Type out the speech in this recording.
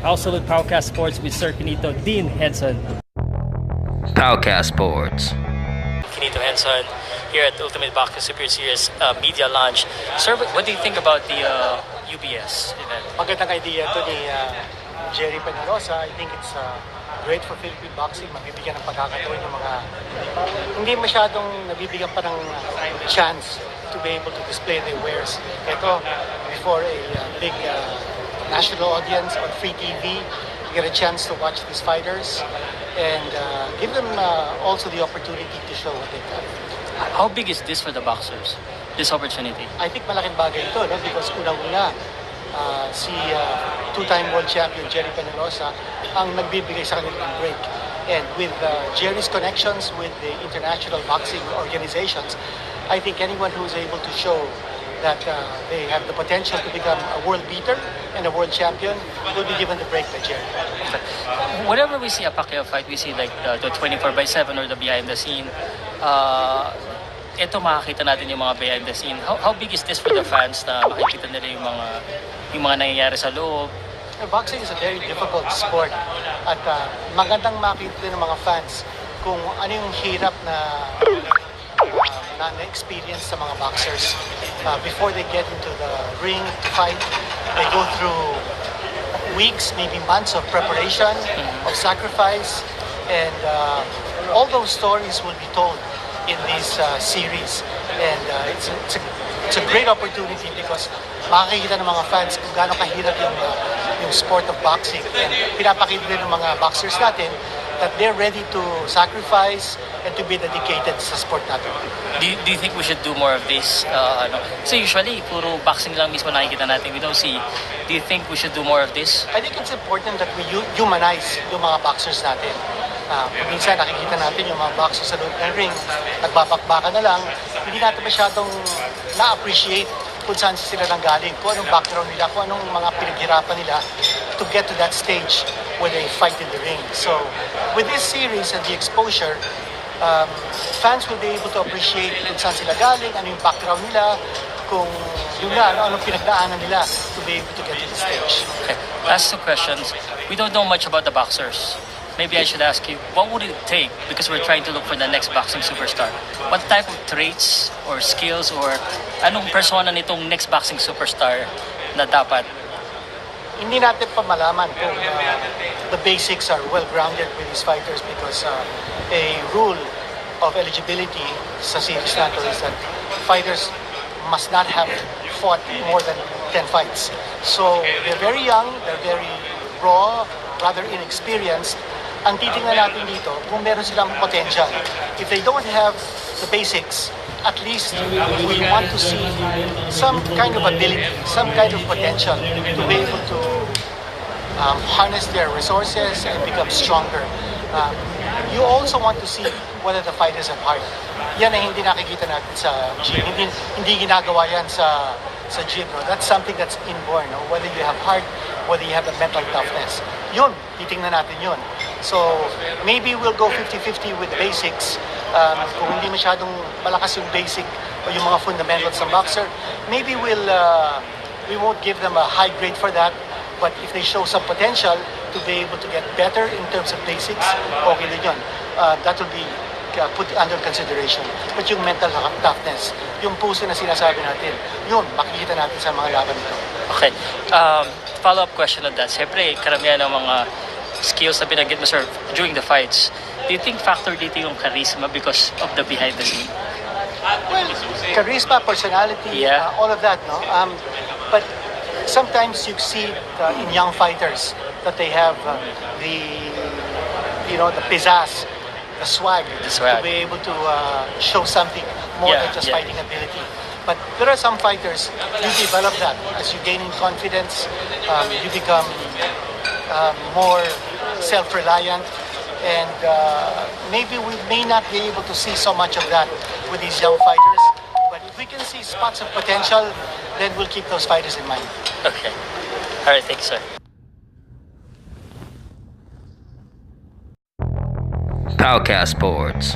Also with Powcast Sports with Sir Quinito Henson. Powcast Sports. Quinito Henson here at the Ultimate Boxing Super Series media launch. Sir, what do you think about the UBS event? Magandang idea to ni Jerry Penalosa. I think it's great for Philippine boxing. Mabibigyan ng pagkakataon yung mga hindi masyadong nabibigyan pa ng chance to be able to display their wares. Ito, before a big national audience on free TV, you get a chance to watch these fighters and give them also the opportunity to show what they've done. How big is this for the boxers, this opportunity? I think malaking bagay ito, no? Because unang-una, si two-time world champion Jerry Penalosa ang nagbibigay sa kanila ng break. And with Jerry's connections with the international boxing organizations, I think anyone who's able to show that they have the potential to become a world beater and a world champion will be given the break by Jerry. Whenever we see a Pacquiao fight, we see like the 24/7 or the behind the scene. Ito makakita natin yung mga behind the scene. How big is this for the fans na makikita nila yung mga nangyayari sa loob? Boxing is a very difficult sport at magandang makita ng mga fans kung ano yung hirap na na-experience sa mga boxers. Before they get into the ring to fight, they go through weeks, maybe months of preparation, of sacrifice, and all those stories will be told in this series. And it's a great opportunity because makikita ng mga fans kung gaano kahirap yung sport of boxing. And pinapakita din ng mga boxers natin that they're ready to sacrifice and to be dedicated sa sport natin. Do you think we should do more of this? So usually, puro boxing lang mismo nakikita natin. We don't see. Do you think we should do more of this? I think it's important that we humanize yung mga boxers natin. Minsan nakikita natin yung mga boxers sa loob ng ring, nagbabakbakan na lang, hindi natin masyadong na-appreciate kung saan sila nanggaling, kung anong background nila, kung anong mga pinaghirapan nila to get to that stage where they fight in the ring. So, with this series and the exposure, fans will be able to appreciate kung saan sila galing, ano yung background nila, kung yun nga, anong pinagdaanan nila to be able to get to the stage. Okay, last two questions. We don't know much about the boxers. Maybe I should ask you, what would it take, because we're trying to look for the next boxing superstar, what type of traits or skills or anong persona nitong next boxing superstar na dapat? Hindi natin pa malaman kung the basics are well-grounded with these fighters because a rule of eligibility sa series na is that fighters must not have fought more than 10 fights. So they're very young, they're very raw, rather inexperienced. Ang titingnan natin dito kung meron silang potential. If they don't have the basics, at least we want to see some kind of ability, some kind of potential to be able to harness their resources and become stronger. You also want to see whether the fighters have heart. Yan ay hindi nakikita natin sa gym. Hindi ginagawa yan sa gym. No? That's something that's inborn. No? Whether you have heart, whether you have the mental toughness. Yun, titingnan natin yun. So, maybe we'll go 50-50 with basics. Kung hindi masyadong malakas yung basic o yung mga fundamentals ng boxer, maybe we won't give them a high grade for that. But if they show some potential to be able to get better in terms of basics, okay din yun. That will be put under consideration. But yung mental toughness, yung puso na sinasabi natin, yun, makikita natin sa mga laban nito. Okay. Follow-up question on that. Siyempre, karamihan ng mga skills na binanggit mo, sir, during the fights. Do you think factor dito yung charisma because of the behind the scene? Well, charisma, personality, all of that, no? But sometimes you see in young fighters that they have the pizzazz, the swag, to be able to show something more than just fighting ability. But there are some fighters, you develop that. As you gain in confidence, you become more self-reliant, and maybe we may not be able to see so much of that with these young fighters. But if we can see spots of potential, then we'll keep those fighters in mind. Okay. All right, thanks, sir. Powcast Sports.